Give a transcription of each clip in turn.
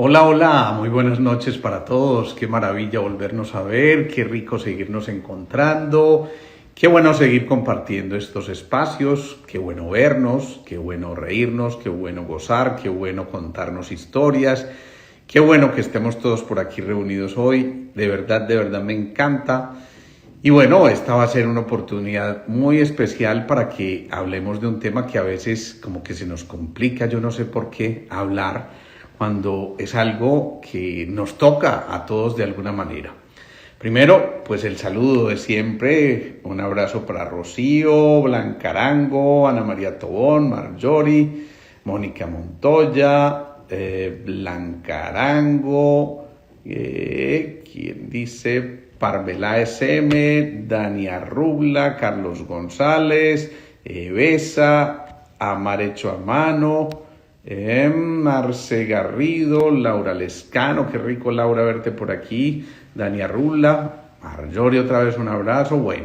Hola, hola, muy buenas noches para todos. Qué maravilla volvernos a ver, qué rico seguirnos encontrando, qué bueno seguir compartiendo estos espacios, qué bueno vernos, qué bueno reírnos, qué bueno gozar, qué bueno contarnos historias, qué bueno que estemos todos por aquí reunidos hoy. De verdad me encanta. Y bueno, esta va a ser una oportunidad muy especial para que hablemos de un tema que a veces como que se nos complica, yo no sé por qué hablar cuando es algo que nos toca a todos de alguna manera. Primero, pues el saludo de siempre, un abrazo para Rocío, Blanca Arango, Ana María Tobón, Marjorie, Mónica Montoya, Blanca Arango, ¿quién dice? Parvela SM, Dania Rubla, Carlos González, Besa, Amarecho a Mano, Marce Garrido, Laura Lescano, qué rico Laura verte por aquí, Dania Rubla, Marjorie otra vez un abrazo. Bueno,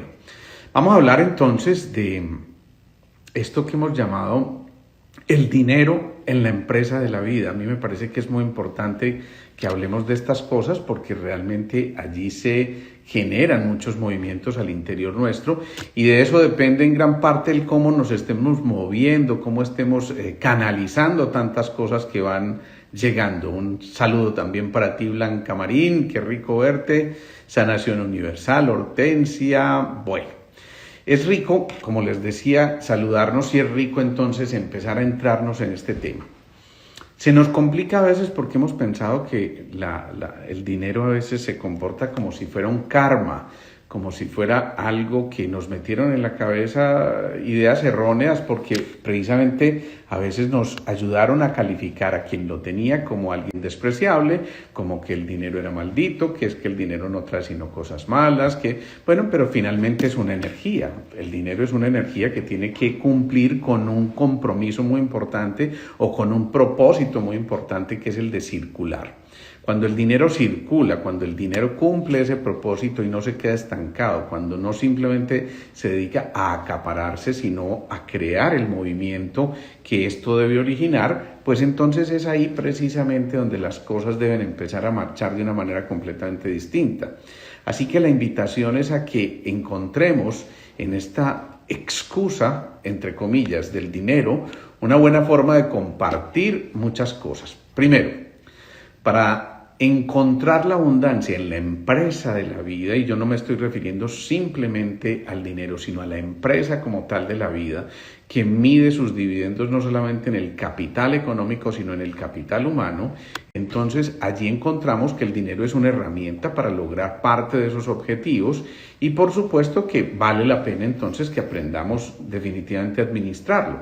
vamos a hablar entonces de esto que hemos llamado el dinero en la empresa de la vida. A mí me parece que es muy importante que hablemos de estas cosas porque realmente allí se generan muchos movimientos al interior nuestro y de eso depende en gran parte el cómo nos estemos moviendo, cómo estemos canalizando tantas cosas que van llegando. Un saludo también para ti, Blanca Marín, qué rico verte. Sanación Universal, Hortensia, bueno. Es rico, como les decía, saludarnos y es rico entonces empezar a entrarnos en este tema. Se nos complica a veces porque hemos pensado que el dinero a veces se comporta como si fuera un karma, como si fuera algo que nos metieron en la cabeza, ideas erróneas, porque precisamente a veces nos ayudaron a calificar a quien lo tenía como alguien despreciable, como que el dinero era maldito, que es que el dinero no trae sino cosas malas, bueno, pero finalmente es una energía. El dinero es una energía que tiene que cumplir con un compromiso muy importante o con un propósito muy importante que es el de circular. Cuando el dinero circula, cuando el dinero cumple ese propósito y no se queda estancado, cuando no simplemente se dedica a acapararse, sino a crear el movimiento que esto debe originar, pues entonces es ahí precisamente donde las cosas deben empezar a marchar de una manera completamente distinta. Así que la invitación es a que encontremos en esta excusa, entre comillas, del dinero, una buena forma de compartir muchas cosas. Primero, para encontrar la abundancia en la empresa de la vida, y yo no me estoy refiriendo simplemente al dinero, sino a la empresa como tal de la vida, que mide sus dividendos no solamente en el capital económico, sino en el capital humano. Entonces allí encontramos que el dinero es una herramienta para lograr parte de esos objetivos y por supuesto que vale la pena entonces que aprendamos definitivamente a administrarlo.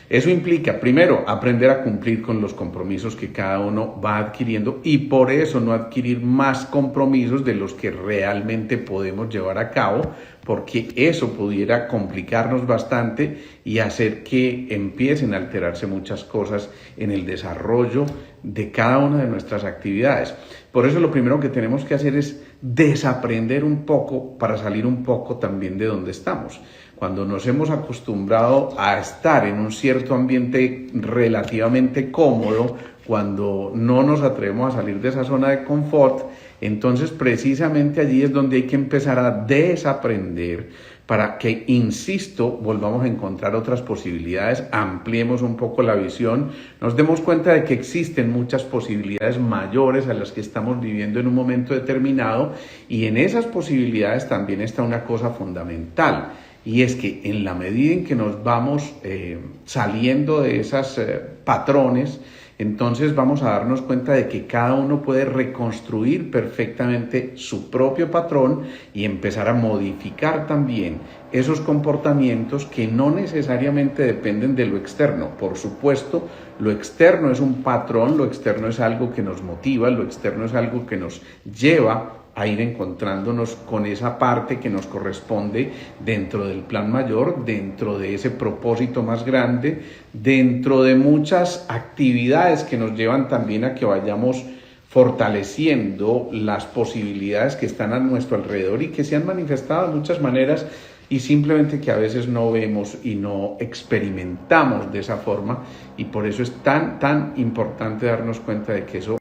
Eso implica, primero, aprender a cumplir con los compromisos que cada uno va adquiriendo y por eso no adquirir más compromisos de los que realmente podemos llevar a cabo, porque eso pudiera complicarnos bastante y hacer que empiecen a alterarse muchas cosas en el desarrollo de cada una de nuestras actividades. Por eso lo primero que tenemos que hacer es desaprender un poco para salir un poco también de donde estamos. Cuando nos hemos acostumbrado a estar en un cierto ambiente relativamente cómodo, cuando no nos atrevemos a salir de esa zona de confort, entonces precisamente allí es donde hay que empezar a desaprender para que, insisto, volvamos a encontrar otras posibilidades, ampliemos un poco la visión, nos demos cuenta de que existen muchas posibilidades mayores a las que estamos viviendo en un momento determinado y en esas posibilidades también está una cosa fundamental. Y es que en la medida en que nos vamos saliendo de esos patrones, entonces vamos a darnos cuenta de que cada uno puede reconstruir perfectamente su propio patrón y empezar a modificar también esos comportamientos que no necesariamente dependen de lo externo. Por supuesto, lo externo es un patrón, lo externo es algo que nos motiva, lo externo es algo que nos lleva a ir encontrándonos con esa parte que nos corresponde dentro del plan mayor, dentro de ese propósito más grande, dentro de muchas actividades que nos llevan también a que vayamos fortaleciendo las posibilidades que están a nuestro alrededor y que se han manifestado de muchas maneras y simplemente que a veces no vemos y no experimentamos de esa forma y por eso es tan importante darnos cuenta de que eso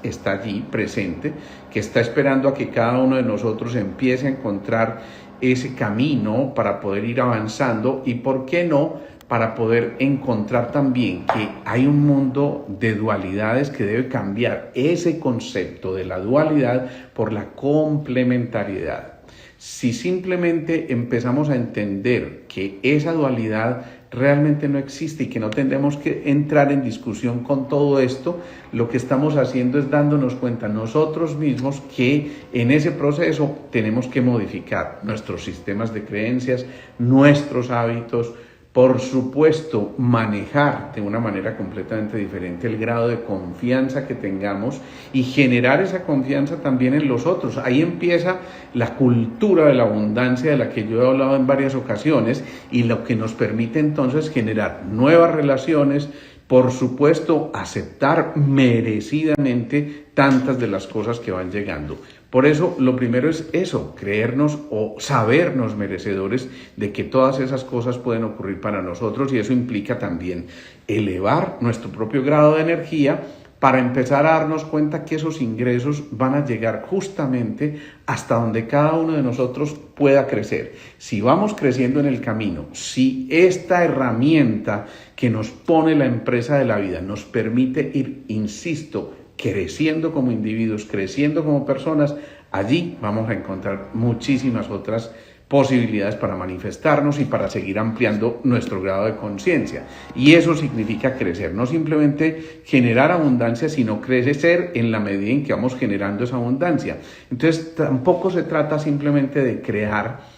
está allí presente, que está esperando a que cada uno de nosotros empiece a encontrar ese camino para poder ir avanzando y, ¿por qué no?, para poder encontrar también que hay un mundo de dualidades que debe cambiar ese concepto de la dualidad por la complementariedad. Si simplemente empezamos a entender que esa dualidad realmente no existe y que no tendremos que entrar en discusión con todo esto, lo que estamos haciendo es dándonos cuenta nosotros mismos que en ese proceso tenemos que modificar nuestros sistemas de creencias, nuestros hábitos, por supuesto, manejar de una manera completamente diferente el grado de confianza que tengamos y generar esa confianza también en los otros. Ahí empieza la cultura de la abundancia de la que yo he hablado en varias ocasiones y lo que nos permite entonces generar nuevas relaciones, por supuesto, aceptar merecidamente tantas de las cosas que van llegando. Por eso, lo primero es eso, creernos o sabernos merecedores de que todas esas cosas pueden ocurrir para nosotros, y eso implica también elevar nuestro propio grado de energía para empezar a darnos cuenta que esos ingresos van a llegar justamente hasta donde cada uno de nosotros pueda crecer. Si vamos creciendo en el camino, si esta herramienta que nos pone la empresa de la vida nos permite ir, insisto, creciendo como individuos, creciendo como personas, allí vamos a encontrar muchísimas otras posibilidades para manifestarnos y para seguir ampliando nuestro grado de conciencia. Y eso significa crecer, no simplemente generar abundancia, sino crecer en la medida en que vamos generando esa abundancia. Entonces, tampoco se trata simplemente de crear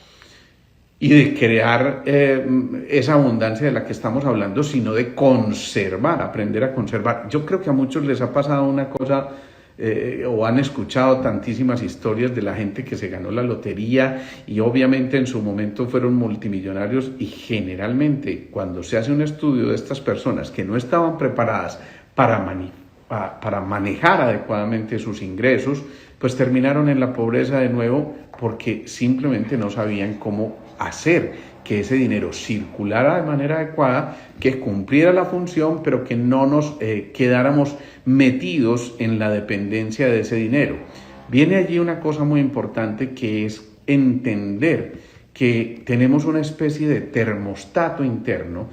esa abundancia de la que estamos hablando, sino de conservar, aprender a conservar. Yo creo que a muchos les ha pasado una cosa, o han escuchado tantísimas historias de la gente que se ganó la lotería y obviamente en su momento fueron multimillonarios, y generalmente cuando se hace un estudio de estas personas que no estaban preparadas para manejar adecuadamente sus ingresos, pues terminaron en la pobreza de nuevo porque simplemente no sabían cómo hacer que ese dinero circulara de manera adecuada, que cumpliera la función, pero que no nos quedáramos metidos en la dependencia de ese dinero. Viene allí una cosa muy importante, que es entender que tenemos una especie de termostato interno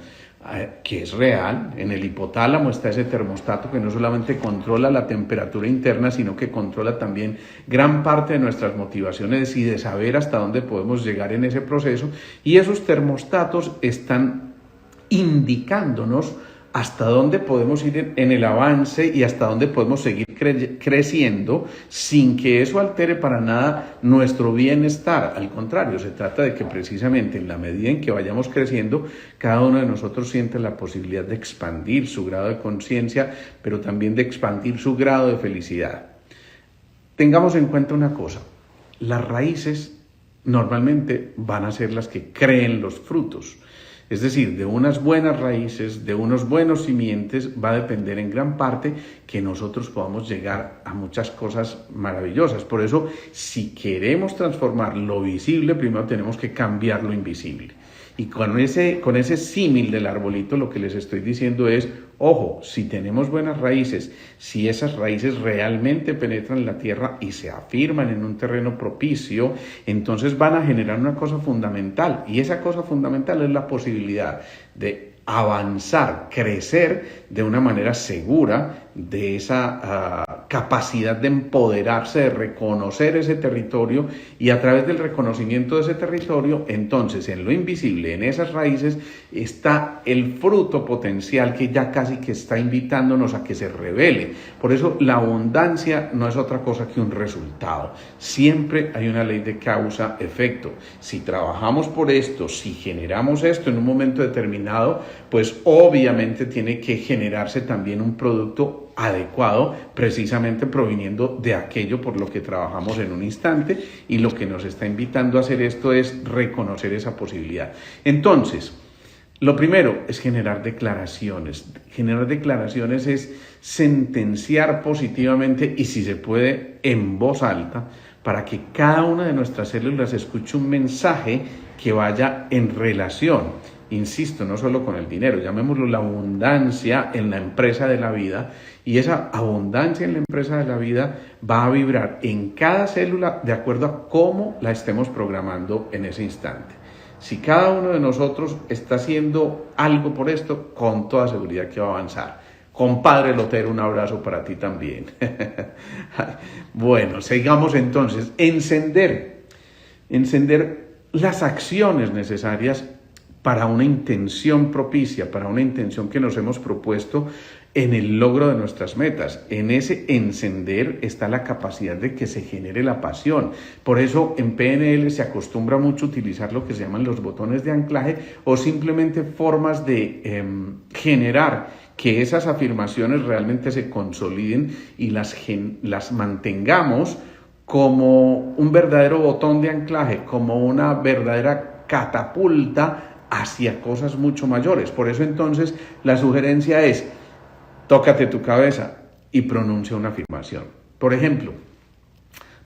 que es real. En el hipotálamo está ese termostato que no solamente controla la temperatura interna, sino que controla también gran parte de nuestras motivaciones y de saber hasta dónde podemos llegar en ese proceso. Y esos termostatos están indicándonos hasta dónde podemos ir en el avance y hasta dónde podemos seguir creciendo sin que eso altere para nada nuestro bienestar. Al contrario, se trata de que precisamente en la medida en que vayamos creciendo, cada uno de nosotros siente la posibilidad de expandir su grado de conciencia, pero también de expandir su grado de felicidad. Tengamos en cuenta una cosa: las raíces normalmente van a ser las que creen los frutos. Es decir, de unas buenas raíces, de unos buenos simientes, va a depender en gran parte que nosotros podamos llegar a muchas cosas maravillosas. Por eso, si queremos transformar lo visible, primero tenemos que cambiar lo invisible. Y con ese símil del arbolito, lo que les estoy diciendo es, ojo, si tenemos buenas raíces, si esas raíces realmente penetran en la tierra y se afirman en un terreno propicio, entonces van a generar una cosa fundamental. Y esa cosa fundamental es la posibilidad de avanzar, crecer de una manera segura, de esa capacidad de empoderarse, de reconocer ese territorio, y a través del reconocimiento de ese territorio, entonces en lo invisible, en esas raíces, está el fruto potencial que ya casi que está invitándonos a que se revele. Por eso la abundancia no es otra cosa que un resultado. Siempre hay una ley de causa-efecto. Si trabajamos por esto, si generamos esto en un momento determinado, pues obviamente tiene que generarse también un producto adecuado, precisamente proviniendo de aquello por lo que trabajamos en un instante, y lo que nos está invitando a hacer esto es reconocer esa posibilidad. Entonces, lo primero es generar declaraciones. Generar declaraciones es sentenciar positivamente, y si se puede en voz alta, para que cada una de nuestras células escuche un mensaje que vaya en relación, insisto, no solo con el dinero, llamémoslo la abundancia en la empresa de la vida, Y esa abundancia en la empresa de la vida va a vibrar en cada célula de acuerdo a cómo la estemos programando en ese instante. Si cada uno de nosotros está haciendo algo por esto, con toda seguridad que va a avanzar. Compadre Lotero, un abrazo para ti también. Bueno, sigamos entonces. Encender las acciones necesarias para una intención propicia, para una intención que nos hemos propuesto en el logro de nuestras metas. En ese encender está la capacidad de que se genere la pasión. Por eso en PNL se acostumbra mucho a utilizar lo que se llaman los botones de anclaje o simplemente formas de generar que esas afirmaciones realmente se consoliden y las mantengamos como un verdadero botón de anclaje, como una verdadera catapulta hacia cosas mucho mayores. Por eso entonces la sugerencia es: tócate tu cabeza y pronuncia una afirmación. Por ejemplo,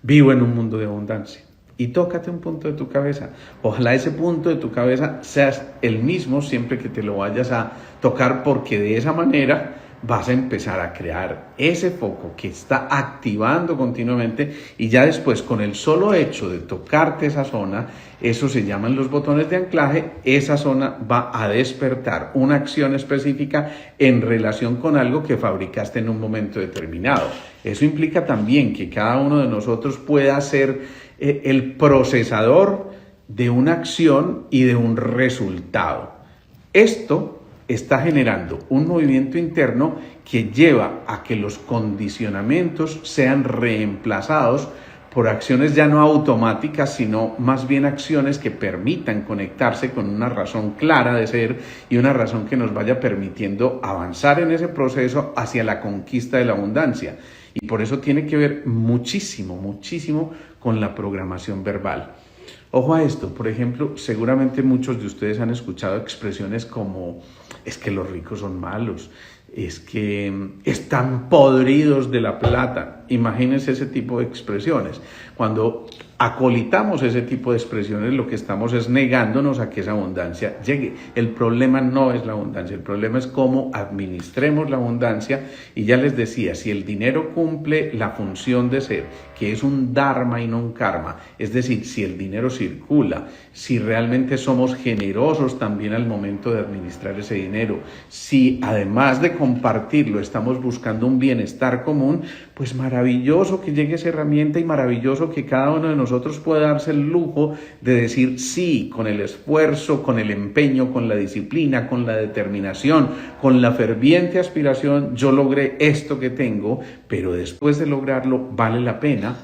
vivo en un mundo de abundancia. Y tócate un punto de tu cabeza. Ojalá ese punto de tu cabeza seas el mismo siempre que te lo vayas a tocar, porque de esa manera vas a empezar a crear ese foco que está activando continuamente, y ya después, con el solo hecho de tocarte esa zona, eso se llaman los botones de anclaje, esa zona va a despertar una acción específica en relación con algo que fabricaste en un momento determinado. Eso implica también que cada uno de nosotros pueda ser el procesador de una acción y de un resultado. Esto está generando un movimiento interno que lleva a que los condicionamientos sean reemplazados por acciones ya no automáticas, sino más bien acciones que permitan conectarse con una razón clara de ser y una razón que nos vaya permitiendo avanzar en ese proceso hacia la conquista de la abundancia. Y por eso tiene que ver muchísimo con la programación verbal. Ojo a esto, por ejemplo, seguramente muchos de ustedes han escuchado expresiones como: es que los ricos son malos, es que están podridos de la plata. Imagínense ese tipo de expresiones. Cuando acolitamos ese tipo de expresiones, lo que estamos es negándonos a que esa abundancia llegue. El problema no es la abundancia, el problema es cómo administremos la abundancia. Y ya les decía, si el dinero cumple la función de ser, que es un dharma y no un karma, es decir, si el dinero circula, si realmente somos generosos también al momento de administrar ese dinero, si además de compartirlo estamos buscando un bienestar común, pues maravilloso que llegue esa herramienta y maravilloso que cada uno de nosotros pueda darse el lujo de decir sí, con el esfuerzo, con el empeño, con la disciplina, con la determinación, con la ferviente aspiración. Yo logré esto que tengo, pero después de lograrlo vale la pena.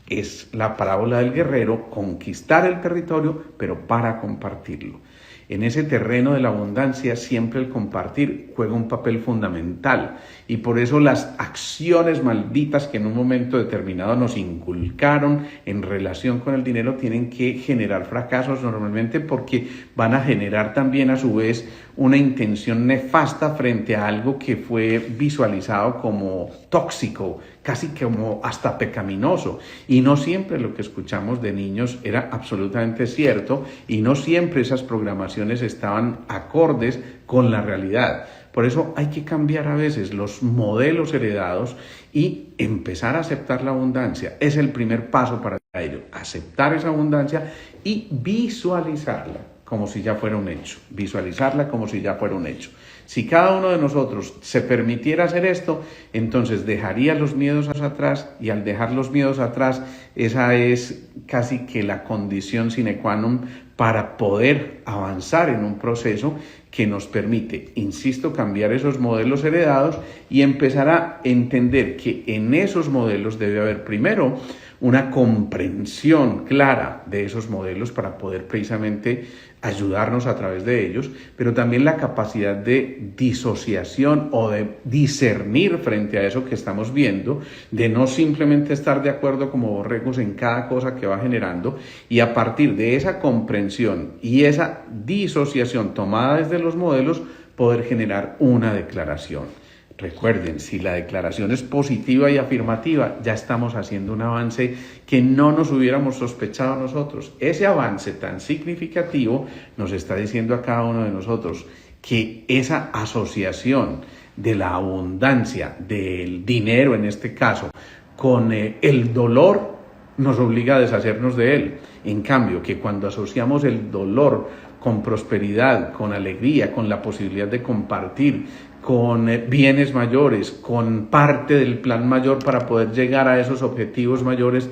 Es la parábola del guerrero: conquistar el territorio, pero para compartirlo. En ese terreno de la abundancia siempre el compartir juega un papel fundamental, y por eso las acciones malditas que en un momento determinado nos inculcaron en relación con el dinero tienen que generar fracasos normalmente, porque van a generar también a su vez una intención nefasta frente a algo que fue visualizado como tóxico, casi como hasta pecaminoso. Y no siempre lo que escuchamos de niños era absolutamente cierto, y no siempre esas programaciones estaban acordes con la realidad. Por eso hay que cambiar a veces los modelos heredados y empezar a aceptar la abundancia. Es el primer paso para ello: aceptar esa abundancia y visualizarla como si ya fuera un hecho. Visualizarla como si ya fuera un hecho. Si cada uno de nosotros se permitiera hacer esto, entonces dejaría los miedos atrás, y al dejar los miedos atrás, esa es casi que la condición sine qua non para poder avanzar en un proceso que nos permite, insisto, cambiar esos modelos heredados y empezar a entender que en esos modelos debe haber primero una comprensión clara de esos modelos para poder precisamente ayudarnos a través de ellos, pero también la capacidad de disociación o de discernir frente a eso que estamos viendo, de no simplemente estar de acuerdo como borregos en cada cosa que va generando, y a partir de esa comprensión y esa disociación tomada desde los modelos, poder generar una declaración. Recuerden, si la declaración es positiva y afirmativa, ya estamos haciendo un avance que no nos hubiéramos sospechado nosotros. Ese avance tan significativo nos está diciendo a cada uno de nosotros que esa asociación de la abundancia, del dinero en este caso, con el dolor, nos obliga a deshacernos de él. En cambio, que cuando asociamos el dolor con prosperidad, con alegría, con la posibilidad de compartir, con bienes mayores, con parte del plan mayor para poder llegar a esos objetivos mayores,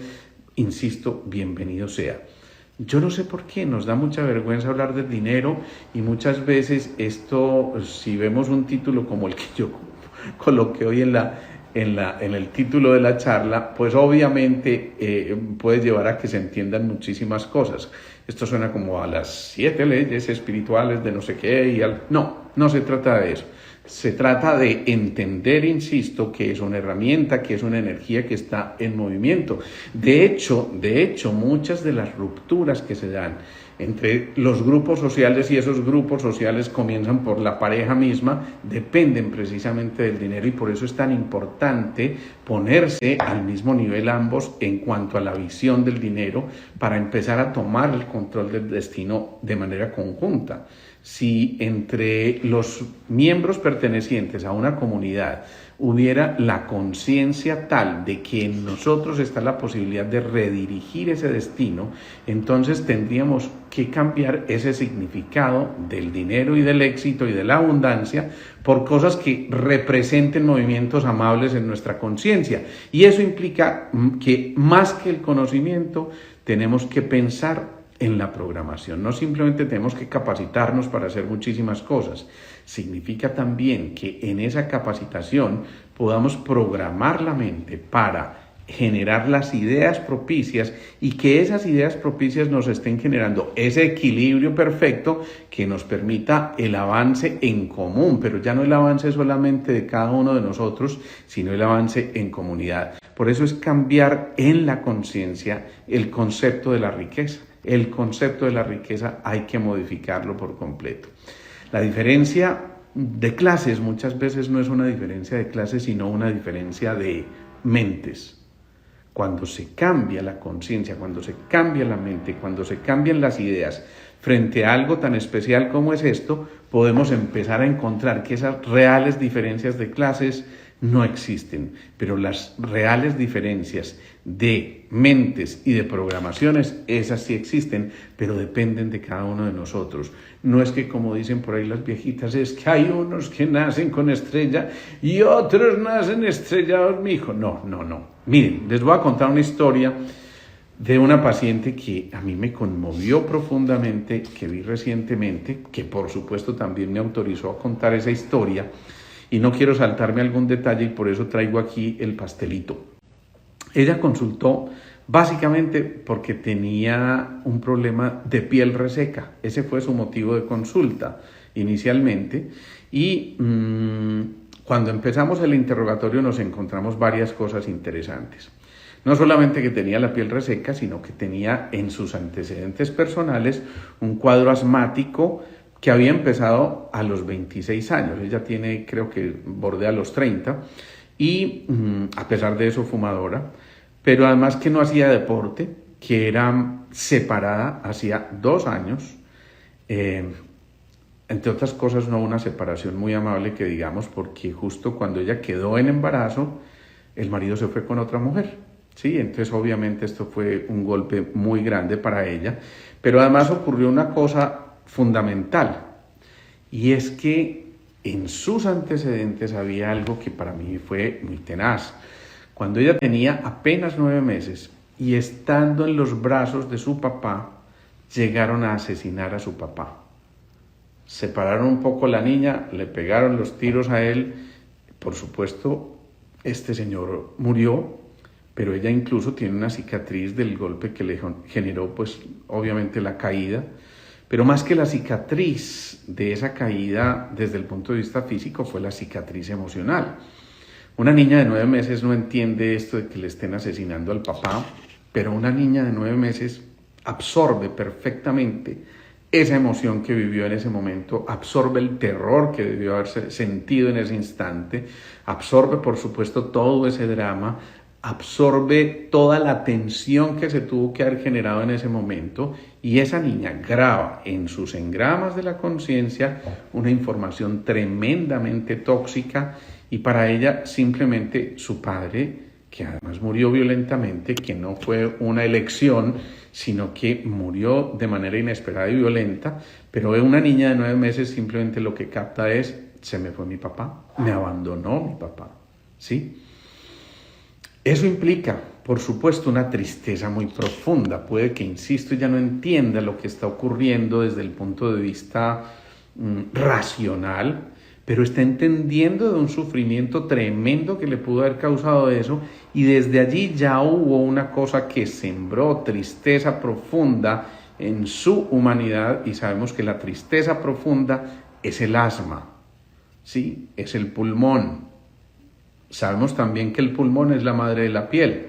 insisto, bienvenido sea. Yo no sé por qué, nos da mucha vergüenza hablar del dinero y muchas veces esto, si vemos un título como el que yo coloqué hoy en el título de la charla, pues obviamente puede llevar a que se entiendan muchísimas cosas. Esto suena como a las 7 leyes espirituales de no sé qué no se trata de eso. Se trata de entender, insisto, que es una herramienta, que es una energía que está en movimiento. De hecho, muchas de las rupturas que se dan entre los grupos sociales, y esos grupos sociales comienzan por la pareja misma, dependen precisamente del dinero, y por eso es tan importante ponerse al mismo nivel ambos en cuanto a la visión del dinero para empezar a tomar el control del destino de manera conjunta. Si entre los miembros pertenecientes a una comunidad hubiera la conciencia tal de que en nosotros está la posibilidad de redirigir ese destino, entonces tendríamos que cambiar ese significado del dinero y del éxito y de la abundancia por cosas que representen movimientos amables en nuestra conciencia. Y eso implica que más que el conocimiento tenemos que pensar en la programación. No simplemente tenemos que capacitarnos para hacer muchísimas cosas. Significa también que en esa capacitación podamos programar la mente para generar las ideas propicias y que esas ideas propicias nos estén generando ese equilibrio perfecto que nos permita el avance en común, pero ya no el avance solamente de cada uno de nosotros, sino el avance en comunidad. Por eso es cambiar en la conciencia el concepto de la riqueza. El concepto de la riqueza hay que modificarlo por completo. La diferencia de clases muchas veces no es una diferencia de clases, sino una diferencia de mentes. Cuando se cambia la conciencia, cuando se cambia la mente, cuando se cambian las ideas frente a algo tan especial como es esto, podemos empezar a encontrar que esas reales diferencias de clases no existen, pero las reales diferencias de mentes y de programaciones, esas sí existen, pero dependen de cada uno de nosotros. No es que, como dicen por ahí las viejitas, es que hay unos que nacen con estrella y otros nacen estrellados, mijo. No. Miren, les voy a contar una historia de una paciente que a mí me conmovió profundamente, que vi recientemente, que por supuesto también me autorizó a contar esa historia. Y no quiero saltarme algún detalle y por eso traigo aquí el pastelito. Ella consultó básicamente porque tenía un problema de piel reseca. Ese fue su motivo de consulta inicialmente. Y cuando empezamos el interrogatorio nos encontramos varias cosas interesantes. No solamente que tenía la piel reseca, sino que tenía en sus antecedentes personales un cuadro asmático que había empezado a los 26 años. Ella tiene, creo que bordea los 30, y a pesar de eso fumadora, pero además que no hacía deporte, que era separada hacía 2 años, entre otras cosas no una separación muy amable que digamos, porque justo cuando ella quedó en embarazo, el marido se fue con otra mujer. Sí, entonces obviamente esto fue un golpe muy grande para ella, pero además ocurrió una cosa fundamental, y es que en sus antecedentes había algo que para mí fue muy tenaz. Cuando ella tenía apenas 9 meses y estando en los brazos de su papá, llegaron a asesinar a su papá. Separaron un poco a la niña, le pegaron los tiros a él. Por supuesto, este señor murió, pero ella incluso tiene una cicatriz del golpe que le generó, pues obviamente la caída. Pero más que la cicatriz de esa caída desde el punto de vista físico fue la cicatriz emocional. Una niña de 9 meses no entiende esto de que le estén asesinando al papá, pero una niña de 9 meses absorbe perfectamente esa emoción que vivió en ese momento, absorbe el terror que debió haberse sentido en ese instante, absorbe por supuesto todo ese drama, absorbe toda la tensión que se tuvo que haber generado en ese momento y esa niña graba en sus engramas de la conciencia una información tremendamente tóxica y para ella simplemente su padre, que además murió violentamente, que no fue una elección, sino que murió de manera inesperada y violenta, pero una niña de 9 meses simplemente lo que capta es, se me fue mi papá, me abandonó mi papá, ¿sí? Eso implica, por supuesto, una tristeza muy profunda. Puede que, insisto, ella no entienda lo que está ocurriendo desde el punto de vista racional, pero está entendiendo de un sufrimiento tremendo que le pudo haber causado eso, y desde allí ya hubo una cosa que sembró tristeza profunda en su humanidad, y sabemos que la tristeza profunda es el asma, ¿sí? Es el pulmón. Sabemos también que el pulmón es la madre de la piel.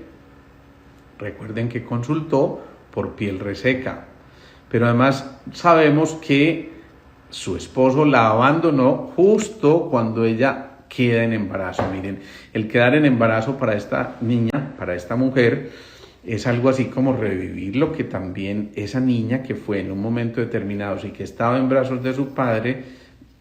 Recuerden que consultó por piel reseca. Pero además sabemos que su esposo la abandonó justo cuando ella queda en embarazo. Miren, el quedar en embarazo para esta niña, para esta mujer, es algo así como revivir lo que también esa niña que fue en un momento determinado y que estaba en brazos de su padre,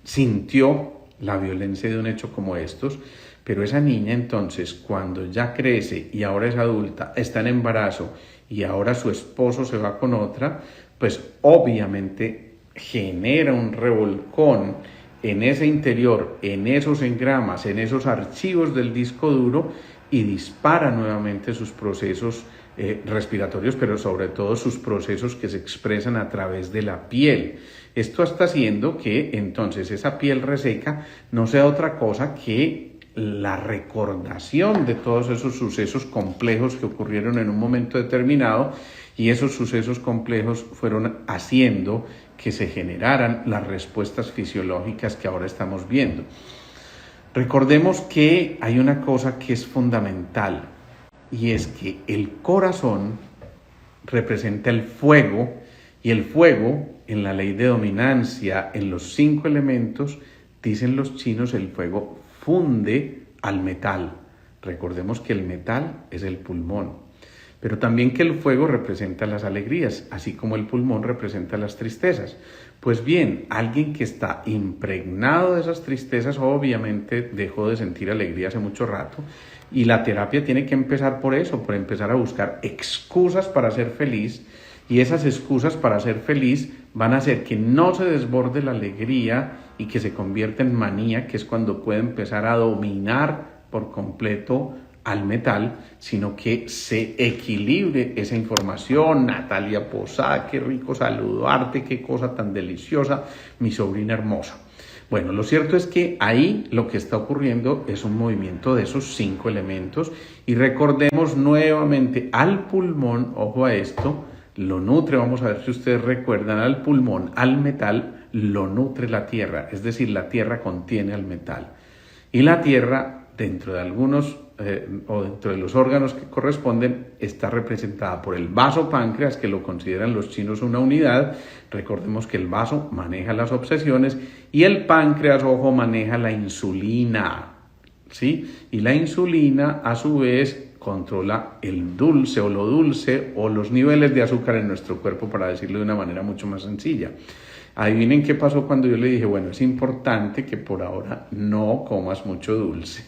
sintió la violencia de un hecho como estos. Pero esa niña entonces, cuando ya crece y ahora es adulta, está en embarazo y ahora su esposo se va con otra, pues obviamente genera un revolcón en ese interior, en esos engramas, en esos archivos del disco duro y dispara nuevamente sus procesos respiratorios, pero sobre todo sus procesos que se expresan a través de la piel. Esto está haciendo que entonces esa piel reseca no sea otra cosa que la recordación de todos esos sucesos complejos que ocurrieron en un momento determinado, y esos sucesos complejos fueron haciendo que se generaran las respuestas fisiológicas que ahora estamos viendo. Recordemos que hay una cosa que es fundamental, y es que el corazón representa el fuego, y el fuego, en la ley de dominancia, en los 5 elementos, dicen los chinos, el fuego funde al metal. Recordemos que el metal es el pulmón, pero también que el fuego representa las alegrías, así como el pulmón representa las tristezas. Pues bien, alguien que está impregnado de esas tristezas obviamente dejó de sentir alegría hace mucho rato, y la terapia tiene que empezar por eso, por empezar a buscar excusas para ser feliz, y esas excusas para ser feliz van a hacer que no se desborde la alegría y que se convierta en manía, que es cuando puede empezar a dominar por completo al metal, sino que se equilibre esa información. Natalia Posada, qué rico saludarte, qué cosa tan deliciosa, mi sobrina hermosa. Bueno, lo cierto es que ahí lo que está ocurriendo es un movimiento de esos 5 elementos, y recordemos nuevamente al pulmón, ojo a esto, lo nutre, vamos a ver si ustedes recuerdan, al pulmón, al metal, lo nutre la tierra, es decir, la tierra contiene al metal. Y la tierra, dentro de algunos o dentro de los órganos que corresponden, está representada por el vaso páncreas, que lo consideran los chinos una unidad. Recordemos que el vaso maneja las obsesiones y el páncreas, ojo, maneja la insulina, ¿sí? Y la insulina, a su vez, controla el dulce o lo dulce o los niveles de azúcar en nuestro cuerpo, para decirlo de una manera mucho más sencilla. Adivinen qué pasó cuando yo le dije, bueno, es importante que por ahora no comas mucho dulce.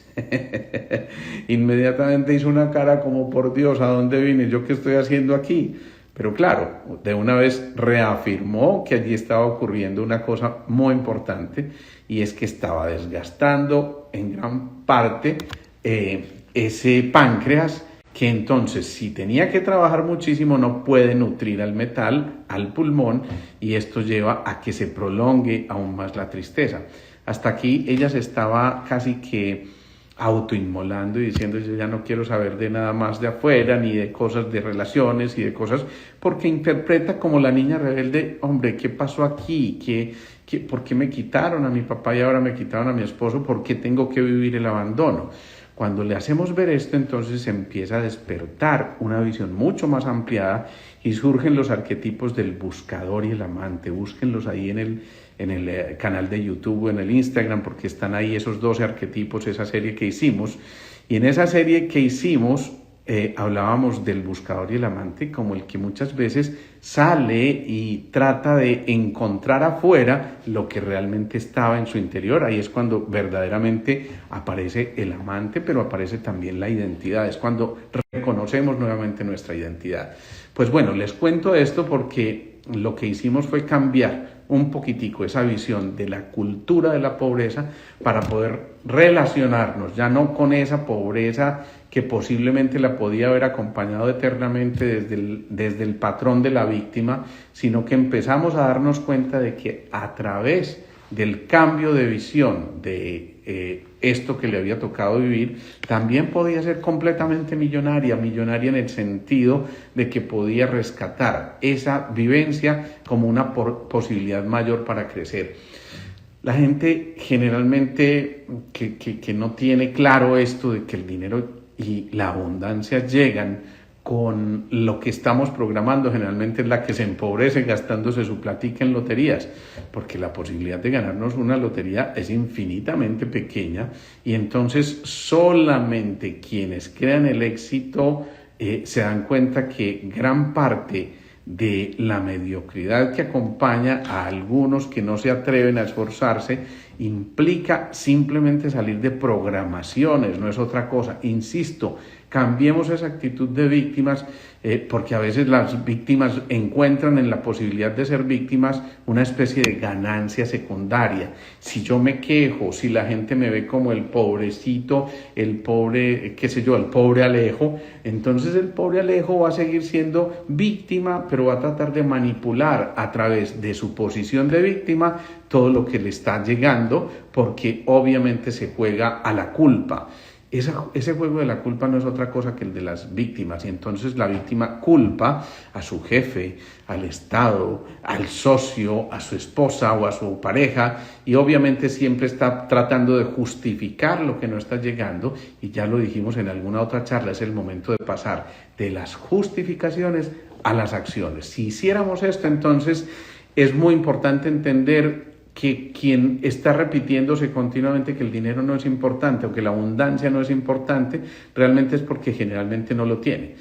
Inmediatamente hizo una cara como, por Dios, ¿a dónde vine? ¿Yo qué estoy haciendo aquí? Pero claro, de una vez reafirmó que allí estaba ocurriendo una cosa muy importante, y es que estaba desgastando en gran parte ese páncreas, que entonces, si tenía que trabajar muchísimo, no puede nutrir al metal, al pulmón, y esto lleva a que se prolongue aún más la tristeza. Hasta aquí ella se estaba casi que autoinmolando y diciendo, yo ya no quiero saber de nada más de afuera, ni de cosas de relaciones y de cosas, porque interpreta como la niña rebelde, hombre, ¿qué pasó aquí? ¿Por qué me quitaron a mi papá y ahora me quitaron a mi esposo? ¿Por qué tengo que vivir el abandono? Cuando le hacemos ver esto, entonces se empieza a despertar una visión mucho más ampliada y surgen los arquetipos del buscador y el amante. Búsquenlos ahí en el canal de YouTube o en el Instagram, porque están ahí esos 12 arquetipos, esa serie que hicimos. Y en esa serie que hicimos, hablábamos del buscador y el amante como el que muchas veces sale y trata de encontrar afuera lo que realmente estaba en su interior. Ahí es cuando verdaderamente aparece el amante, pero aparece también la identidad. Es cuando reconocemos nuevamente nuestra identidad. Pues bueno, les cuento esto porque lo que hicimos fue cambiar un poquitico esa visión de la cultura de la pobreza para poder relacionarnos ya no con esa pobreza que posiblemente la podía haber acompañado eternamente desde el patrón de la víctima, sino que empezamos a darnos cuenta de que a través del cambio de visión de esto que le había tocado vivir, también podía ser completamente millonaria en el sentido de que podía rescatar esa vivencia como una posibilidad mayor para crecer. La gente generalmente que no tiene claro esto de que el dinero y la abundancia llegan con lo que estamos programando, generalmente es la que se empobrece gastándose su platica en loterías, porque la posibilidad de ganarnos una lotería es infinitamente pequeña y entonces solamente quienes crean el éxito se dan cuenta que gran parte de la mediocridad que acompaña a algunos que no se atreven a esforzarse implica simplemente salir de programaciones, no es otra cosa. Insisto, cambiemos esa actitud de víctimas porque a veces las víctimas encuentran en la posibilidad de ser víctimas una especie de ganancia secundaria. Si yo me quejo, si la gente me ve como el pobrecito, el pobre, qué sé yo, el pobre Alejo, entonces el pobre Alejo va a seguir siendo víctima, pero va a tratar de manipular a través de su posición de víctima todo lo que le está llegando, porque obviamente se juega a la culpa. Ese juego de la culpa no es otra cosa que el de las víctimas, y entonces la víctima culpa a su jefe, al Estado, al socio, a su esposa o a su pareja, y obviamente siempre está tratando de justificar lo que no está llegando, y ya lo dijimos en alguna otra charla, es el momento de pasar de las justificaciones a las acciones. Si hiciéramos esto, entonces es muy importante entender que quien está repitiéndose continuamente que el dinero no es importante o que la abundancia no es importante, realmente es porque generalmente no lo tiene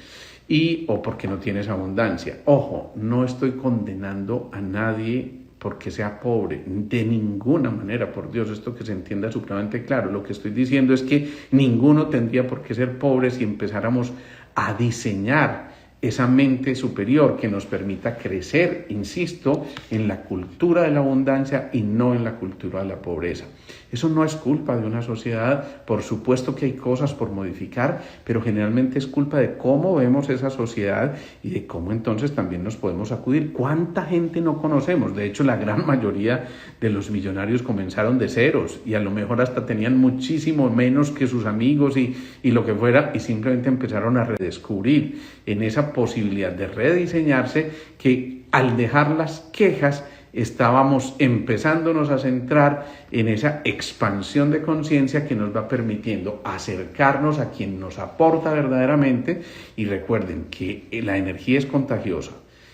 o porque no tiene esa abundancia. Ojo, no estoy condenando a nadie porque sea pobre, de ninguna manera, por Dios, esto que se entienda supremamente claro. Lo que estoy diciendo es que ninguno tendría por qué ser pobre si empezáramos a diseñar esa mente superior que nos permita crecer, insisto, en la cultura de la abundancia y no en la cultura de la pobreza. Eso no es culpa de una sociedad, por supuesto que hay cosas por modificar, pero generalmente es culpa de cómo vemos esa sociedad y de cómo entonces también nos podemos acudir. ¿Cuánta gente no conocemos? De hecho, la gran mayoría de los millonarios comenzaron de ceros y a lo mejor hasta tenían muchísimo menos que sus amigos y lo que fuera, y simplemente empezaron a redescubrir en esa posibilidad de rediseñarse que al dejar las quejas estábamos empezándonos a centrar en esa expansión de conciencia que nos va permitiendo acercarnos a quien nos aporta verdaderamente. Y recuerden que la energía es contagiosa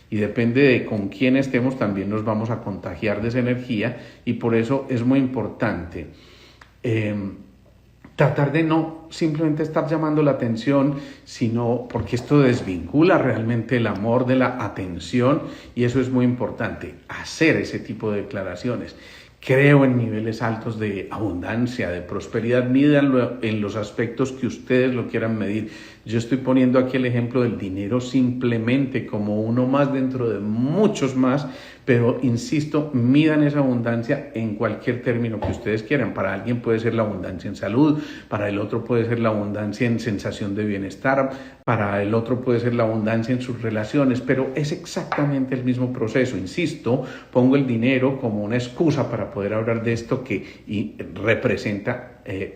y depende de con quién estemos también nos vamos a contagiar de esa energía, y por eso es muy importante tratar de no simplemente estar llamando la atención, sino porque esto desvincula realmente el amor de la atención, y eso es muy importante, hacer ese tipo de declaraciones. Creo en niveles altos de abundancia, de prosperidad, mídanlo en los aspectos que ustedes lo quieran medir. Yo estoy poniendo aquí el ejemplo del dinero simplemente como uno más dentro de muchos más, pero insisto, midan esa abundancia en cualquier término que ustedes quieran. Para alguien puede ser la abundancia en salud, para el otro puede ser la abundancia en sensación de bienestar, para el otro puede ser la abundancia en sus relaciones, pero es exactamente el mismo proceso. Insisto, pongo el dinero como una excusa para poder hablar de esto que representa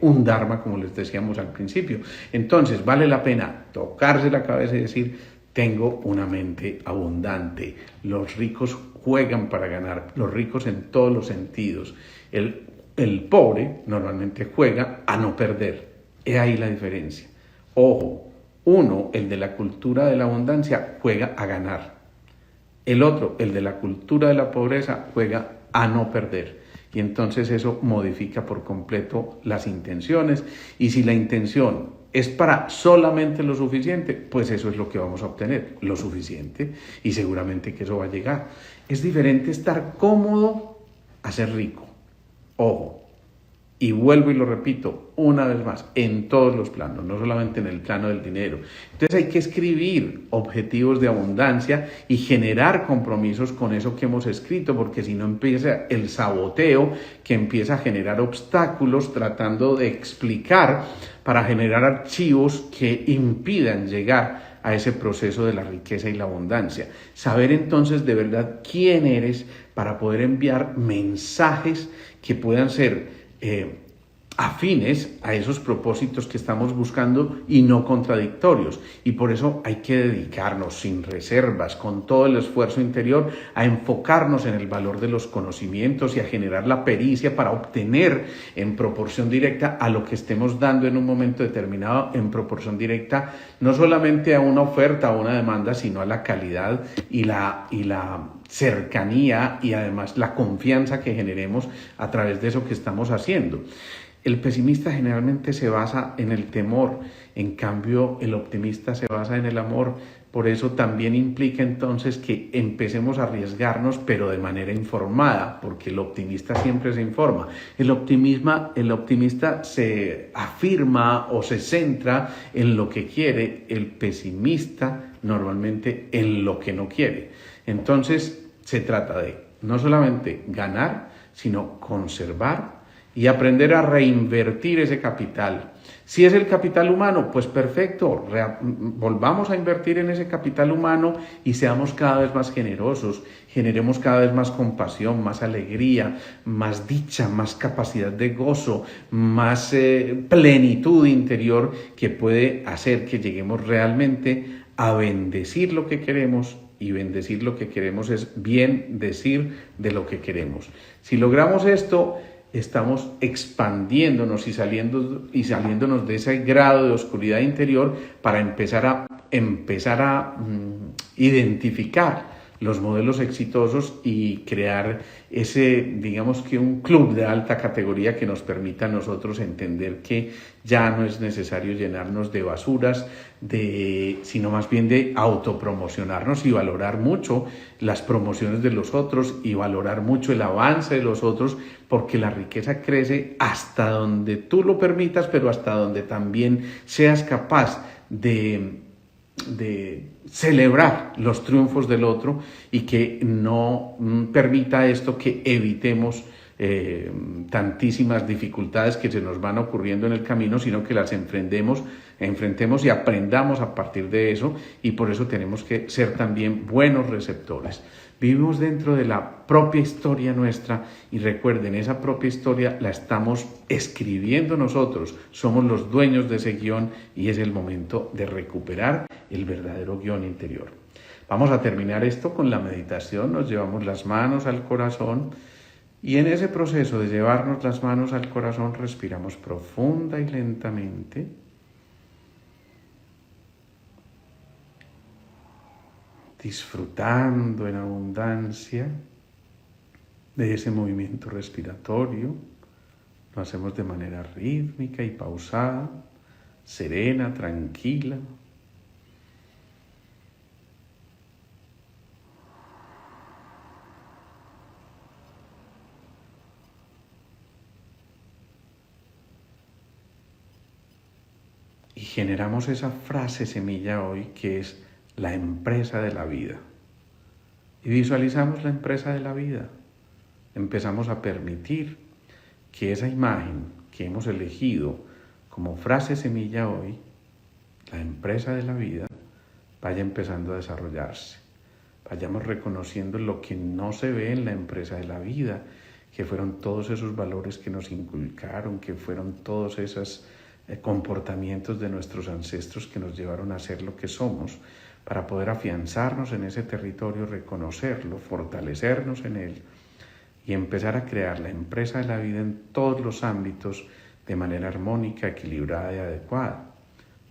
un dharma, como les decíamos al principio. Entonces, vale la pena tocarse la cabeza y decir: tengo una mente abundante. Los ricos juegan para ganar, los ricos en todos los sentidos. El pobre normalmente juega a no perder. Es ahí la diferencia. Ojo, uno, el de la cultura de la abundancia, juega a ganar. El otro, el de la cultura de la pobreza, juega a no perder. Y entonces eso modifica por completo las intenciones. Y si la intención ¿Es para solamente lo suficiente? Pues eso es lo que vamos a obtener, lo suficiente, y seguramente que eso va a llegar. Es diferente estar cómodo a ser rico. Ojo, y vuelvo y lo repito una vez más, en todos los planos, no solamente en el plano del dinero. Entonces hay que escribir objetivos de abundancia y generar compromisos con eso que hemos escrito, porque si no empieza el saboteo que empieza a generar obstáculos tratando de explicar para generar archivos que impidan llegar a ese proceso de la riqueza y la abundancia. Saber entonces de verdad quién eres para poder enviar mensajes que puedan ser afines a esos propósitos que estamos buscando y no contradictorios. Y por eso hay que dedicarnos sin reservas, con todo el esfuerzo interior, a enfocarnos en el valor de los conocimientos y a generar la pericia para obtener en proporción directa a lo que estemos dando en un momento determinado, en proporción directa, no solamente a una oferta o una demanda, sino a la calidad y la cercanía y además la confianza que generemos a través de eso que estamos haciendo. El pesimista generalmente se basa en el temor, en cambio el optimista se basa en el amor. Por eso también implica entonces que empecemos a arriesgarnos, pero de manera informada, porque el optimista siempre se informa. El optimista se afirma o se centra en lo que quiere, el pesimista normalmente en lo que no quiere. Entonces se trata de no solamente ganar, sino conservar y aprender a reinvertir ese capital. Si es el capital humano, pues perfecto, volvamos a invertir en ese capital humano y seamos cada vez más generosos, generemos cada vez más compasión, más alegría, más dicha, más capacidad de gozo, más plenitud interior que puede hacer que lleguemos realmente a bendecir lo que queremos. Y bendecir lo que queremos es bien decir de lo que queremos. Si logramos esto, estamos expandiéndonos y saliéndonos de ese grado de oscuridad interior para empezar a identificar los modelos exitosos y crear ese, digamos que un club de alta categoría que nos permita a nosotros entender que ya no es necesario llenarnos de basuras, sino más bien de autopromocionarnos y valorar mucho las promociones de los otros y valorar mucho el avance de los otros, porque la riqueza crece hasta donde tú lo permitas, pero hasta donde también seas capaz de celebrar los triunfos del otro y que no permita esto que evitemos tantísimas dificultades que se nos van ocurriendo en el camino, sino que las enfrentemos y aprendamos a partir de eso, y por eso tenemos que ser también buenos receptores. Vivimos dentro de la propia historia nuestra y recuerden, esa propia historia la estamos escribiendo nosotros, somos los dueños de ese guión y es el momento de recuperar el verdadero guión interior. Vamos a terminar esto con la meditación, nos llevamos las manos al corazón y en ese proceso de llevarnos las manos al corazón respiramos profunda y lentamente. Disfrutando en abundancia de ese movimiento respiratorio. Lo hacemos de manera rítmica y pausada, serena, tranquila. Y generamos esa frase semilla hoy que es la empresa de la vida. Y visualizamos la empresa de la vida. Empezamos a permitir que esa imagen que hemos elegido como frase semilla hoy, la empresa de la vida, vaya empezando a desarrollarse. Vayamos reconociendo lo que no se ve en la empresa de la vida, que fueron todos esos valores que nos inculcaron, que fueron todos esos comportamientos de nuestros ancestros que nos llevaron a ser lo que somos, para poder afianzarnos en ese territorio, reconocerlo, fortalecernos en él y empezar a crear la empresa de la vida en todos los ámbitos de manera armónica, equilibrada y adecuada.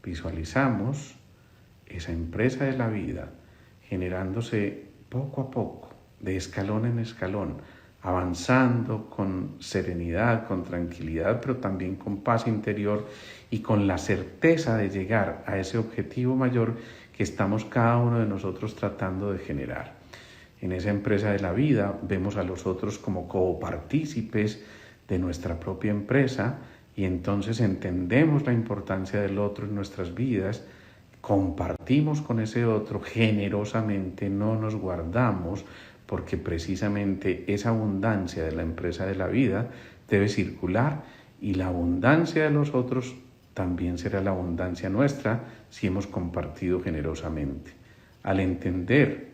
Visualizamos esa empresa de la vida generándose poco a poco, de escalón en escalón, avanzando con serenidad, con tranquilidad, pero también con paz interior y con la certeza de llegar a ese objetivo mayor que estamos cada uno de nosotros tratando de generar. En esa empresa de la vida vemos a los otros como copartícipes de nuestra propia empresa y entonces entendemos la importancia del otro en nuestras vidas, compartimos con ese otro generosamente, no nos guardamos, porque precisamente esa abundancia de la empresa de la vida debe circular y la abundancia de los otros también será la abundancia nuestra si hemos compartido generosamente. Al entender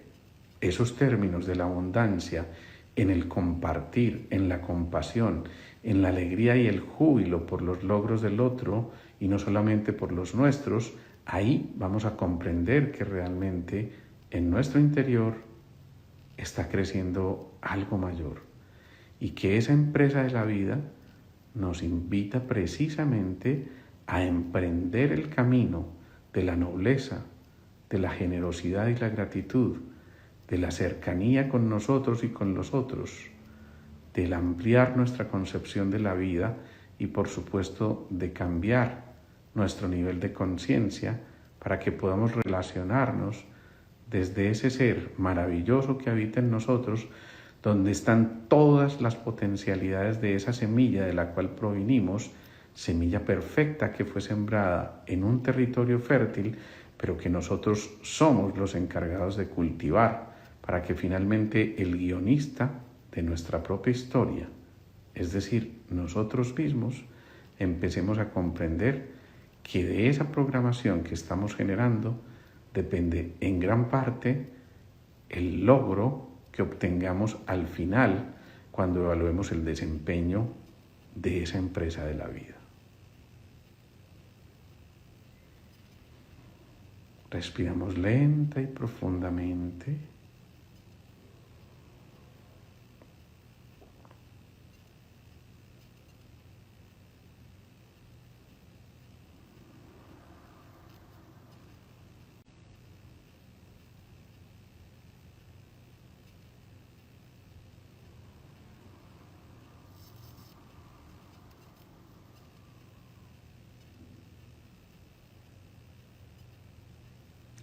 esos términos de la abundancia en el compartir, en la compasión, en la alegría y el júbilo por los logros del otro y no solamente por los nuestros, ahí vamos a comprender que realmente en nuestro interior está creciendo algo mayor y que esa empresa de la vida nos invita precisamente a emprender el camino de la nobleza, de la generosidad y la gratitud, de la cercanía con nosotros y con los otros, del ampliar nuestra concepción de la vida y por supuesto de cambiar nuestro nivel de conciencia para que podamos relacionarnos desde ese ser maravilloso que habita en nosotros, donde están todas las potencialidades de esa semilla de la cual provinimos, semilla perfecta que fue sembrada en un territorio fértil, pero que nosotros somos los encargados de cultivar, para que finalmente el guionista de nuestra propia historia, es decir, nosotros mismos, empecemos a comprender que de esa programación que estamos generando depende en gran parte el logro que obtengamos al final cuando evaluemos el desempeño de esa empresa de la vida. Respiramos lenta y profundamente.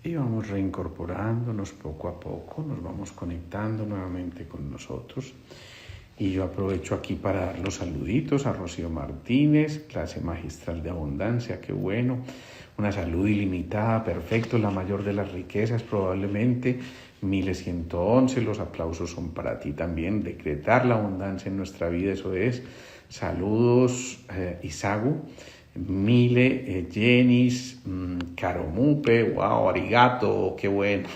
Y vamos reincorporándonos poco a poco, nos vamos conectando nuevamente con nosotros. Y yo aprovecho aquí para dar los saluditos a Rocío Martínez, clase magistral de abundancia, qué bueno. Una salud ilimitada, perfecto, la mayor de las riquezas probablemente. 1111, los aplausos son para ti también. Decretar la abundancia en nuestra vida, eso es. Saludos, Isagu. Mile, Jenis, Karomupe, wow, arigato, qué bueno,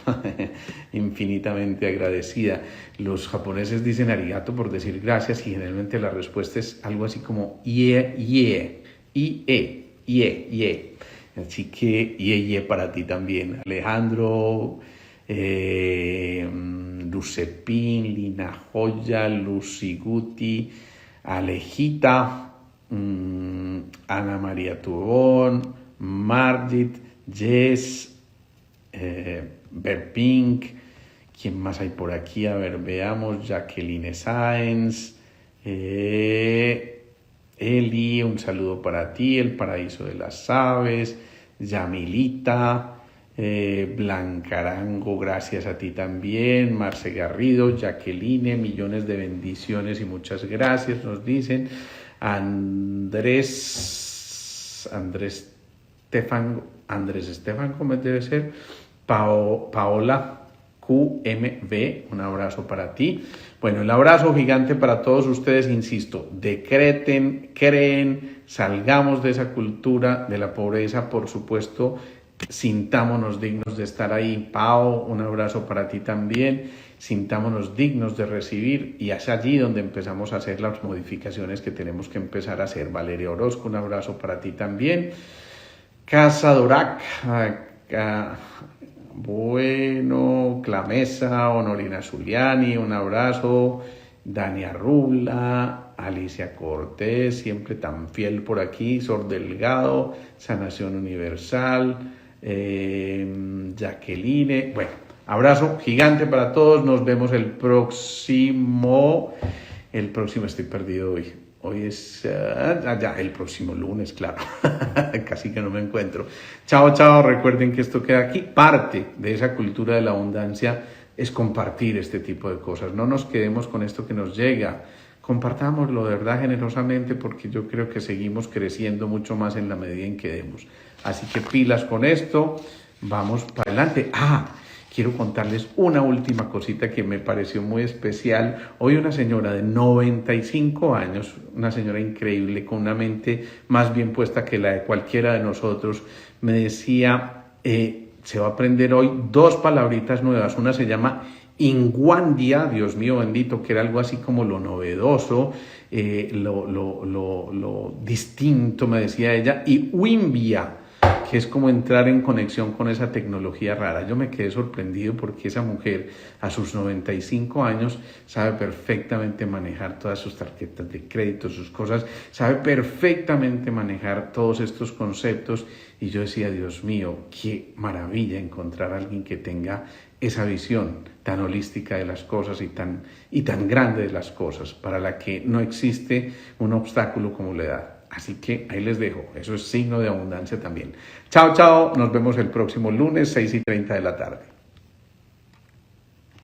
infinitamente agradecida. Los japoneses dicen arigato por decir gracias y generalmente la respuesta es algo así como ie. Así que ie para ti también. Alejandro, Lucepín, Lina Joya, Luciguti, Alejita, Ana María Tubón, Margit, Jess, Berpink, ¿quién más hay por aquí? A ver, veamos, Jacqueline Sáenz, Eli, un saludo para ti, El Paraíso de las Aves, Yamilita, Blancarango, gracias a ti también, Marce Garrido, Jacqueline, millones de bendiciones y muchas gracias, nos dicen. Andrés Estefan, ¿cómo debe ser? Paola QMB, un abrazo para ti. Bueno, el abrazo gigante para todos ustedes, insisto, decreten, creen, salgamos de esa cultura de la pobreza, por supuesto, sintámonos dignos de estar ahí. Pao, un abrazo para ti también. Sintámonos dignos de recibir y es allí donde empezamos a hacer las modificaciones que tenemos que empezar a hacer. Valeria Orozco, un abrazo para ti también. Casa Dorac, bueno, Clamesa, Honorina Zuliani, un abrazo. Dania Rubla, Alicia Cortés, siempre tan fiel por aquí. Sor Delgado, Sanación Universal, Jacqueline, bueno. Abrazo gigante para todos, nos vemos el próximo El próximo, estoy perdido hoy. Hoy es ya el próximo lunes, claro. Casi que no me encuentro. Chao, chao. Recuerden que esto queda aquí. Parte de esa cultura de la abundancia es compartir este tipo de cosas. No nos quedemos con esto que nos llega. Compartámoslo de verdad generosamente, porque yo creo que seguimos creciendo mucho más en la medida en que demos. Así que pilas con esto. Vamos para adelante. Quiero contarles una última cosita que me pareció muy especial. Hoy una señora de 95 años, una señora increíble, con una mente más bien puesta que la de cualquiera de nosotros, me decía, se va a aprender hoy 2 palabritas nuevas. Una se llama Inguandia, Dios mío bendito, que era algo así como lo novedoso, lo distinto, me decía ella, y Wimbia, que es como entrar en conexión con esa tecnología rara. Yo me quedé sorprendido porque esa mujer a sus 95 años sabe perfectamente manejar todas sus tarjetas de crédito, sus cosas, sabe perfectamente manejar todos estos conceptos, y yo decía, Dios mío, qué maravilla encontrar a alguien que tenga esa visión tan holística de las cosas y tan grande de las cosas, para la que no existe un obstáculo como la edad. Así que ahí les dejo, eso es signo de abundancia también. Chao, chao, nos vemos el próximo lunes, 6:30 de la tarde.